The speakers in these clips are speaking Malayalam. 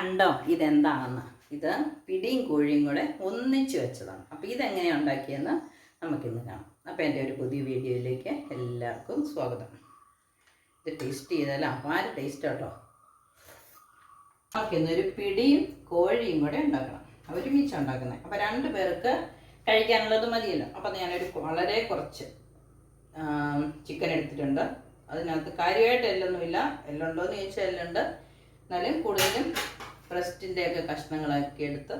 കണ്ടോ ഇതെന്താണെന്ന്? ഇത് പിടിയും കോഴിയും കൂടെ ഒന്നിച്ച് വെച്ചതാണ്. അപ്പോൾ ഇതെങ്ങനെയാണ് ഉണ്ടാക്കിയെന്ന് നമുക്കിന്ന് കാണാം. അപ്പോൾ എൻ്റെ ഒരു പുതിയ വീഡിയോയിലേക്ക് എല്ലാവർക്കും സ്വാഗതം. ഇത് ടേസ്റ്റ് ചെയ്താൽ അപാര ടേസ്റ്റ് കേട്ടോ. നമുക്കിന്നൊരു പിടിയും കോഴിയും കൂടെ ഉണ്ടാക്കണം, ഒരുമിച്ച് ഉണ്ടാക്കുന്നത്. അപ്പോൾ 2 പേർക്ക് കഴിക്കാനുള്ളത് മതിയല്ലോ. അപ്പോൾ ഞാനൊരു വളരെ കുറച്ച് ചിക്കൻ എടുത്തിട്ടുണ്ട്. അതിനകത്ത് കാര്യമായിട്ട് എല്ലൊന്നുമില്ല. എല്ലാം ഉണ്ടോയെന്ന് ചോദിച്ചാൽ എല്ലാം ഉണ്ട്, എന്നാലും കൂടുതലും ബ്രസ്റ്റിൻ്റെയൊക്കെ കഷ്ണങ്ങളാക്കി എടുത്ത്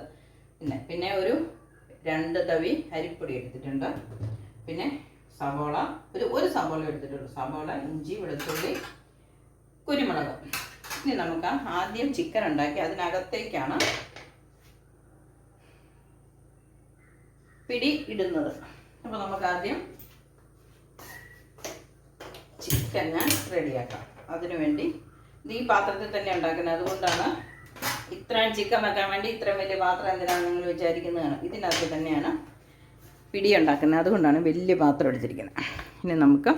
പിന്നെ ഒരു 2 തവി അരിപ്പൊടി എടുത്തിട്ടുണ്ട്. പിന്നെ സവോള ഒരു സവോള എടുത്തിട്ടുള്ളൂ. സവോള, ഇഞ്ചി, വെളുത്തുള്ളി, കുരുമുളക്. ഇനി നമുക്ക് ആദ്യം ചിക്കൻ ഉണ്ടാക്കി അതിനകത്തേക്കാണ് പിടി ഇടുന്നത്. അപ്പോൾ നമുക്ക് ആദ്യം ചിക്കൻ റെഡിയാക്കാം. അതിനുവേണ്ടി ഈ പാത്രത്തിൽ തന്നെ ഉണ്ടാക്കുന്നത്. അതുകൊണ്ടാണ് ഇത്രയും ചിക്കൻ വെക്കാൻ വേണ്ടി ഇത്രയും വലിയ പാത്രം എന്തിനാണ് നിങ്ങൾ വിചാരിക്കുന്നതാണ്. ഇതിനകത്ത് തന്നെയാണ് പിടി ഉണ്ടാക്കുന്നത്, അതുകൊണ്ടാണ് വലിയ പാത്രം എടുത്തിരിക്കുന്നത്. ഇനി നമുക്ക്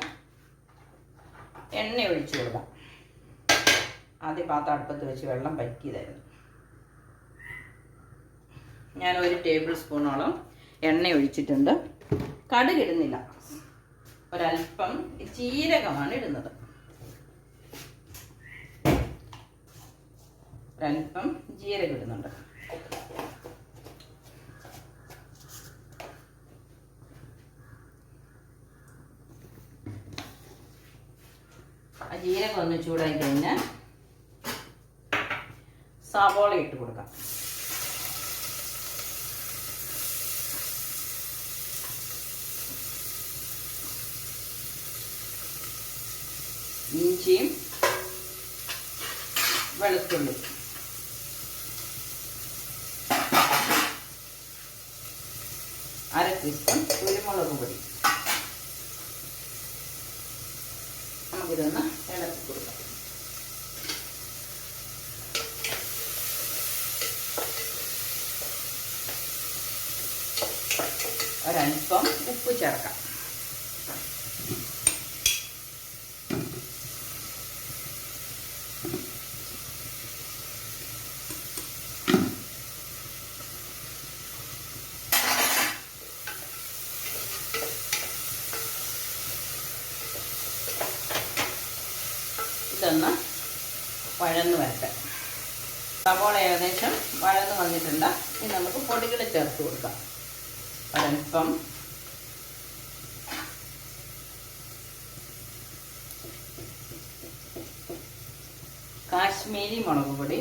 എണ്ണ ഒഴിച്ചു കൊടുക്കാം. ആദ്യം പാത്രം അടുപ്പത്ത് വെച്ച് വെള്ളം പറ്റിയതായിരുന്നു. ഞാൻ 1 ടേബിൾ സ്പൂണോളം എണ്ണ ഒഴിച്ചിട്ടുണ്ട്. കടുകിടുന്നില്ല, ഒരല്പം ജീരകമാണ് ഇടുന്നത്. ഒരല്പം ജീരകം ഇടുന്നുണ്ട്. ആ ജീരകം ഒന്ന് ചൂടായി കഴിഞ്ഞാൽ സവോള ഇട്ട് കൊടുക്കാം. ഇഞ്ചിയും വെളുത്തുള്ളി, അര ടീസ്പൂൺ കുരുമുളക് പൊടി. നമുക്കിതൊന്ന് ഇളക്കി കൊടുക്കാം. ഒരല്പം ഉപ്പ് ചേർക്കാം. ഇതൊന്ന് വഴന്ന് വരട്ടെ. സവോള ഏകദേശം വഴന്ന് വന്നിട്ടുണ്ട്. ഇനി നമുക്ക് പൊടികൾ ചേർത്ത് കൊടുക്കാം. ഒരൽപ്പം കാശ്മീരി മുളക് പൊടി,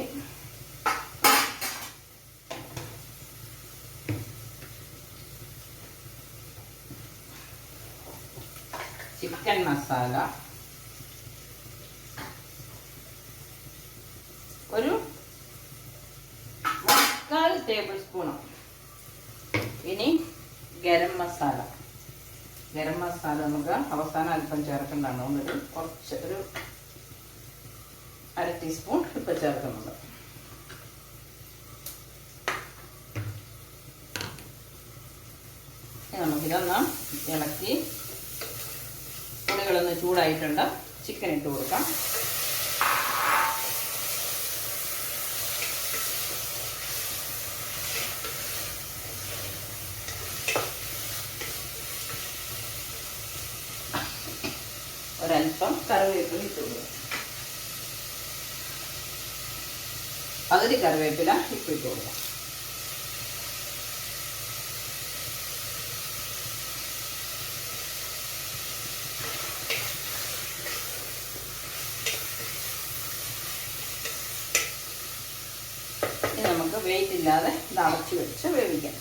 ചിക്കൻ മസാല, ഒരു 1/4 ടേബിൾ സ്പൂണ്. ഇനി ഗരം മസാല നമുക്ക് അവസാനം അല്പം ചേർക്കേണ്ടതാണ്. ഒരു കുറച്ച് ഒരു അര ടീസ്പൂൺ ഇപ്പം ചേർക്കുന്നുണ്ട്. നമുക്കിതൊന്ന് ഇളക്കി പൊടികളൊന്ന് ചൂടായിട്ടുണ്ട്. ചിക്കൻ ഇട്ട് കൊടുക്കാം. ഒരൽപ്പം കറിവേപ്പില ഇട്ട് കൊടുക്കും. പകുതി കറിവേപ്പില ഇട്ട് കൊടുക്കാം. ഇനി നമുക്ക് വെയിറ്റ് ഇല്ലാതെ ഇത് അടച്ചു വെച്ച് വേവിക്കാം.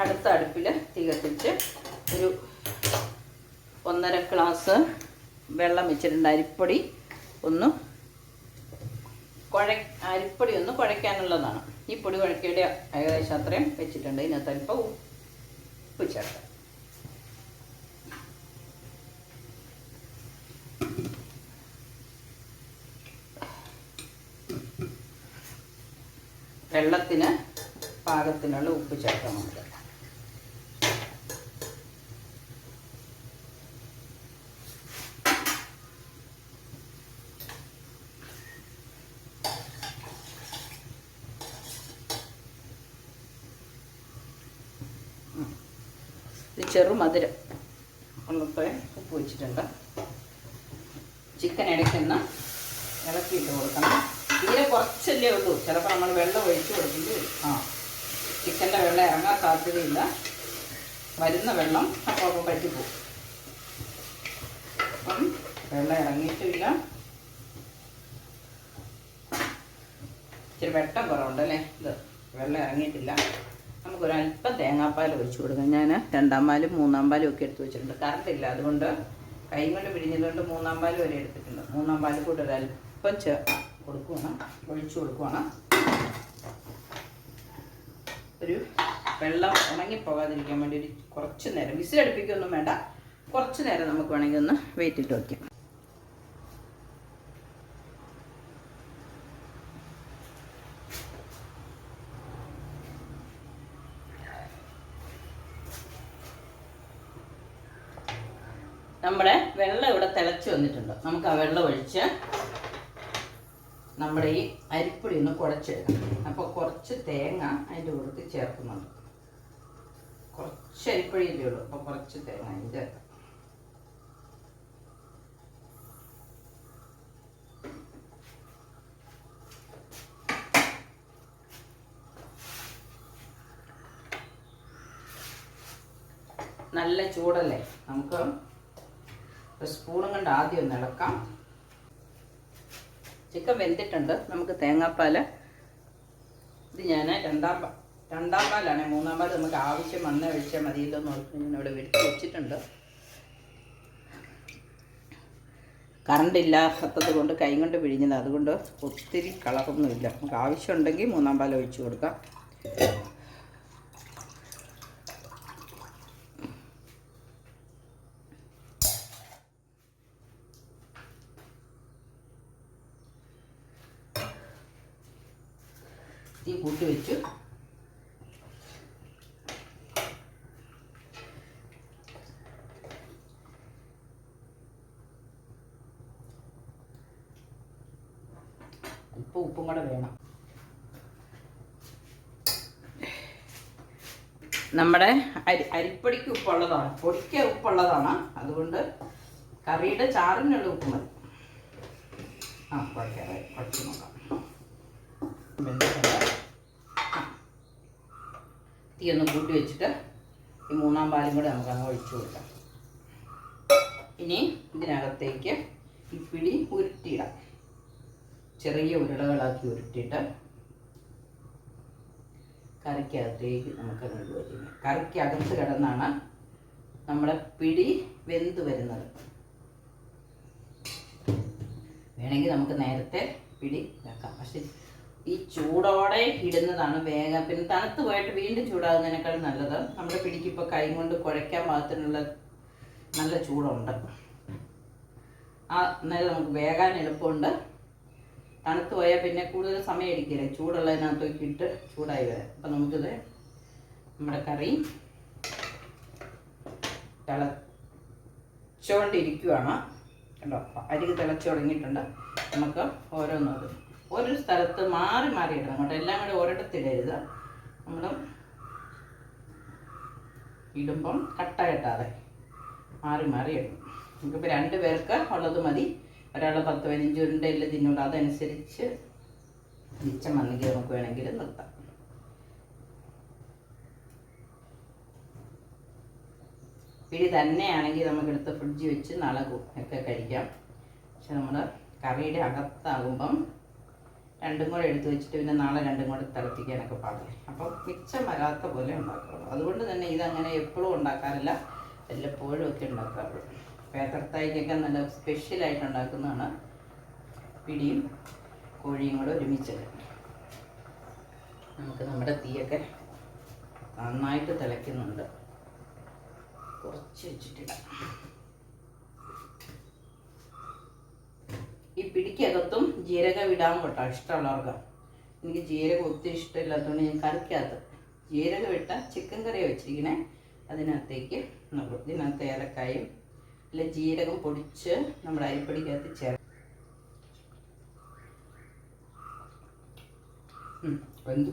അടുത്ത അടുപ്പിൽ തീ കത്തിച്ച് ഒരു 1.5 ഗ്ലാസ് വെള്ളം വെച്ചിട്ടുണ്ട്. അരിപ്പൊടി ഒന്ന് കുഴയ്ക്കാനുള്ളതാണ്. ഈ പൊടി കുഴക്കേണ്ട ഏകദേശം അത്രയും വെച്ചിട്ടുണ്ട്. ഇതിനകത്ത് അല്പം ഉപ്പ് ചേർക്കാം. വെള്ളത്തിന് പാകത്തിനുള്ള ഉപ്പ് ചേർക്കാം. നമുക്ക് ചെറുമധുരം ഉള്ളപ്പോൾ ഉപ്പ് വെച്ചിട്ടുണ്ട്. ചിക്കൻ ഇടയ്ക്കൊന്ന് ഇളക്കിയിട്ട് കൊടുക്കണം. തീരെ കുറച്ചല്ലേ ഉള്ളൂ, ചിലപ്പോൾ നമ്മൾ വെള്ളം ഒഴിച്ച് കൊടുക്കേണ്ടി വരും. ചിക്കൻ്റെ വെള്ളം ഇറങ്ങാൻ സാധ്യതയില്ല, വരുന്ന വെള്ളം അപ്പോൾ പറ്റിപ്പോവും. അപ്പം വെള്ളം ഇറങ്ങിയിട്ടില്ല, ഇച്ചിരി വെട്ടം കുറവുണ്ടല്ലേ, ഇത് വെള്ളം ഇറങ്ങിയിട്ടില്ല. നമുക്കൊരല്പം തേങ്ങാപ്പാൽ ഒഴിച്ച് കൊടുക്കാം. ഞാൻ 2-ാം പാലും 3-ാം പാലും ഒക്കെ എടുത്ത് വെച്ചിട്ടുണ്ട്. കറണ്ടില്ല, അതുകൊണ്ട് കൈ കൊണ്ട് പിഴിഞ്ഞതുകൊണ്ട് 3-ാം പാൽ വരെ എടുത്തിട്ടുണ്ട്. 3-ാം പാൽ കൂടെ ഒരല്പം ഒഴിച്ചു കൊടുക്കുകയാണ്. ഒരു വെള്ളം ഉണങ്ങിപ്പോകാതിരിക്കാൻ വേണ്ടി കുറച്ച് നേരം, വിസിലടുപ്പിക്കൊന്നും വേണ്ട, കുറച്ച് നേരം നമുക്ക് വേണമെങ്കിൽ ഒന്ന് വെയിറ്റിട്ട് വയ്ക്കാം. നമ്മുടെ വെള്ളം ഇവിടെ തിളച്ച് വന്നിട്ടുണ്ട്. നമുക്ക് ആ വെള്ളം ഒഴിച്ച് നമ്മുടെ ഈ അരിപ്പൊടി ഒന്ന് കുഴച്ചെടുക്കണം. അപ്പോൾ കുറച്ച് തേങ്ങ അതിൻ്റെ കൂടെ ചേർക്കുന്നുണ്ട്. കുറച്ച് അരിപ്പൊടിയല്ലേ ഉള്ളൂ, അപ്പോൾ കുറച്ച് തേങ്ങ അതിന് ചേർക്കാം. നല്ല ചൂടല്ലേ, നമുക്ക് സ്പൂണും കൊണ്ട് ആദ്യം ഒന്ന് ഇളക്കാം. ചിക്കൻ വെന്തിട്ടുണ്ട്. നമുക്ക് തേങ്ങാപ്പാൽ, ഇത് ഞാൻ 2-ാം പാലാണ്, 3-ാം പാൽ നമുക്ക് ആവശ്യം മണ്ണ ഒഴിച്ചാൽ മതിയല്ലോ എന്ന് ഓർത്ത് ഞാൻ ഇവിടെ വെച്ച് വെച്ചിട്ടുണ്ട്. കറണ്ട് ഇല്ലാത്തത് കൊണ്ട് കൈ കൊണ്ട് പിഴിഞ്ഞത്, അതുകൊണ്ട് ഒത്തിരി കളറൊന്നുമില്ല. നമുക്ക് ആവശ്യമുണ്ടെങ്കിൽ 3-ാം പാൽ ഒഴിച്ച് കൊടുക്കാം. തീ കൂട്ടി വെച്ചു. അല്പം ഉപ്പും കൂടെ വേണം. നമ്മുടെ അരിപ്പൊടിക്ക് ഉപ്പുള്ളതാണ്, പൊടിക്ക് ഉപ്പുള്ളതാണ്, അതുകൊണ്ട് കറിയുടെ ചാറിനുള്ള ഉപ്പ് മതി. കുറച്ച് നോക്കാം. തീ ഒന്ന് കൂട്ടി വെച്ചിട്ട് ഈ 3-ാം പാലും കൂടെ നമുക്ക് അങ്ങ് ഒഴിച്ചു കൊടുക്കാം. ഇനി ഇതിനകത്തേക്ക് ഈ പിടി ഉരുട്ടിയിടാം. ചെറിയ ഉരുളകളാക്കി ഉരുട്ടിയിട്ട് കറിക്കകത്തേക്ക് നമുക്കങ്ങ് ഇടുക. കറിക്കകത്ത് കിടന്നാണ് നമ്മുടെ പിടി വെന്ത് വരുന്നത്. വേണമെങ്കിൽ നമുക്ക് നേരത്തെ പിടി ഇതാക്കാം, പക്ഷെ ഈ ചൂടോടെ ഇടുന്നതാണ് വേഗം. പിന്നെ തണുത്ത് പോയിട്ട് വീണ്ടും ചൂടാകുന്നതിനേക്കാൾ നല്ലത്. നമ്മുടെ പിടിക്ക് ഇപ്പോൾ കൈ കൊണ്ട് കുഴയ്ക്കാൻ പാകത്തിനുള്ള നല്ല ചൂടുണ്ട്. അന്നേരം നമുക്ക് വേഗം എളുപ്പമുണ്ട്. തണുത്ത് പോയാൽ പിന്നെ കൂടുതൽ സമയം എടുക്കില്ലേ, ചൂടുള്ളതിനകത്തേക്ക് ഇട്ട് ചൂടായി വരാം. അപ്പം നമുക്കിത് നമ്മുടെ കറി തിളച്ചുകൊണ്ടിരിക്കുകയാണ്. കണ്ടോ, അരി തിളച്ച് തുടങ്ങിയിട്ടുണ്ട്. നമുക്ക് ഓരോന്നും ഒരു സ്ഥലത്ത് മാറി മാറി ഇടണം കേട്ടോ, എല്ലാം കൂടെ ഒരിടത്തിടരുത്. നമ്മൾ ഇടുമ്പം കട്ട കെട്ടാതെ മാറി മാറി ഇടണം. നമുക്കിപ്പോൾ 2 പേർക്ക് ഉള്ളത് മതി. ഒരാൾ 10-15 ഉരുണ്ടയിൽ തിന്നുള്ളൂ. അതനുസരിച്ച് മിച്ചം വന്നെങ്കിൽ നമുക്ക് വേണമെങ്കിൽ നിർത്താം. പിടി തന്നെയാണെങ്കിൽ നമുക്കെടുത്ത് ഫ്രിഡ്ജിൽ വെച്ച് നാളെ ഒക്കെ കഴിക്കാം. പക്ഷെ നമ്മൾ കറിയുടെ അകത്താകുമ്പം 2ഉം കൂടെ എടുത്ത് വെച്ചിട്ട് പിന്നെ നാളെ 2ഉം കൂടെ തിളപ്പിക്കാനൊക്കെ പാടില്ല. അപ്പം മിച്ചം വരാത്ത പോലെ ഉണ്ടാക്കാറുള്ളൂ. അതുകൊണ്ട് തന്നെ ഇതങ്ങനെ എപ്പോഴും ഉണ്ടാക്കാറില്ല, വല്ലപ്പോഴും ഒക്കെ ഉണ്ടാക്കാറുള്ളൂ. പേപ്പർത്തായിക്കൊക്കെ നല്ല സ്പെഷ്യലായിട്ട് ഉണ്ടാക്കുന്നതാണ് പിടിയും കോഴിയും കൂടെ ഒരുമിച്ചത്. നമുക്ക് നമ്മുടെ തീയൊക്കെ നന്നായിട്ട് തിളയ്ക്കുന്നുണ്ട്. കുറച്ച് വെച്ചിട്ടിടാം. ഈ പിടിക്കകത്തും ജീരകം ഇടാൻ കേട്ടോ, ഇഷ്ടമുള്ളവർക്ക്. എനിക്ക് ജീരകം ഒത്തിരി ഇഷ്ടമില്ലാത്തതുകൊണ്ട് ഞാൻ കറിക്കകത്ത് ജീരകം ഇട്ട ചിക്കൻ കറി വെച്ചിരിക്കണേ. അതിനകത്തേക്ക് നമ്മൾ ഇതിനകത്ത് ഏലക്കായും അല്ല ജീരകം പൊടിച്ച് നമ്മുടെ അരിപ്പൊടിക്കകത്ത് വെന്തു.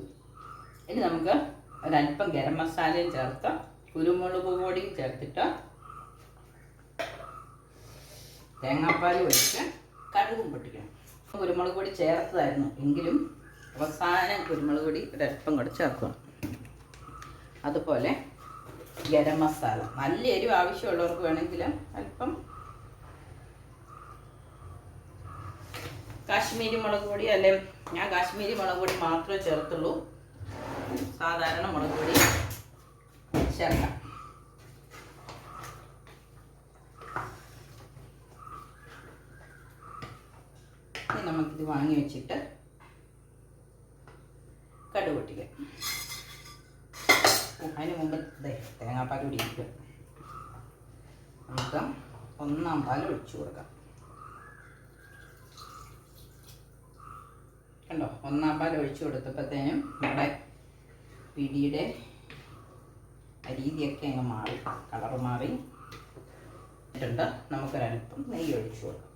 ഇനി നമുക്ക് ഒരല്പം ഗരം മസാലയും ചേർത്ത് കുരുമുളക് പൊടിയും ചേർത്തിട്ട് തേങ്ങാപ്പാൽ ഒഴിച്ച് കടുകും പൊട്ടിക്കണം. കുരുമുളക് പൊടി ചേർത്തതായിരുന്നു, എങ്കിലും അവസാനം കുരുമുളക് പൊടി ഒരല്പം കൂടെ ചേർക്കണം. അതുപോലെ ഗരം മസാല, നല്ല എരിവ് ആവശ്യമുള്ളവർക്ക് വേണമെങ്കിൽ അല്പം കാശ്മീരി മുളക് പൊടി, അല്ലെ ഞാൻ കാശ്മീരി മുളക് പൊടി മാത്രമേ ചേർത്തുള്ളൂ, സാധാരണ മുളക് പൊടി ചേർക്കാം. ഇനി നമുക്കിത് വാങ്ങി വെച്ചിട്ട് കടുക് പൊട്ടിക്കാം. അതിന് മുമ്പ് തേങ്ങാപ്പാൽ കൂടി ഇരിക്കും. നമുക്ക് 1 പാൽ ഒഴിച്ചു കൊടുക്കാം. കണ്ടോ, 1 പാൽ ഒഴിച്ചു കൊടുത്തപ്പോഴത്തേനും നമ്മുടെ പിടിയുടെ രീതിയൊക്കെ അങ്ങ് മാറി, കളർ മാറി ിട്ടുണ്ട്. നമുക്കൊരല്പം നെയ്യ് ഒഴിച്ചു കൊടുക്കാം.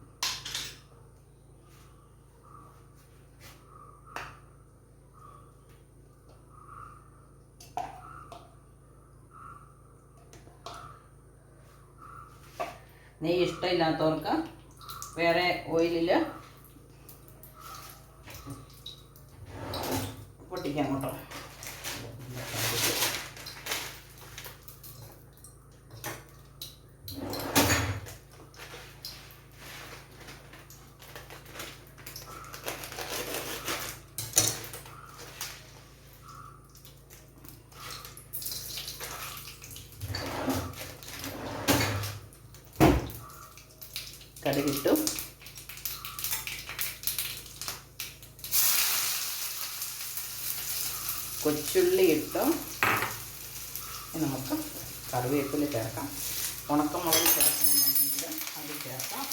നെയ്യ് ഇഷ്ടമില്ലാത്തവർക്ക് വേറെ ഓയിലിൽ പൊട്ടിക്കാം കേട്ടോ. കടുകിട്ടു, കൊച്ചുള്ളി ഇട്ടു. നമുക്ക് കറിവേപ്പില ചേർക്കാം. ഉണക്കമുളക് ചേർക്കണമെന്നുണ്ടെങ്കിൽ അത് ചേർക്കാം.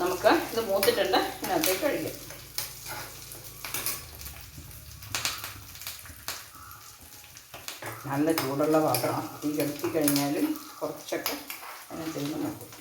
നമുക്ക് ഇത് മൂത്തിട്ടുണ്ട്, ഇതിനകത്തേക്ക് ഒഴിക്കാം. നല്ല ചൂടുള്ള പാത്രം, തീ കെടുത്തി കഴിഞ്ഞാലും കുറച്ചൊക്കെ അങ്ങനെ ചെയ്യുന്ന നോക്കും.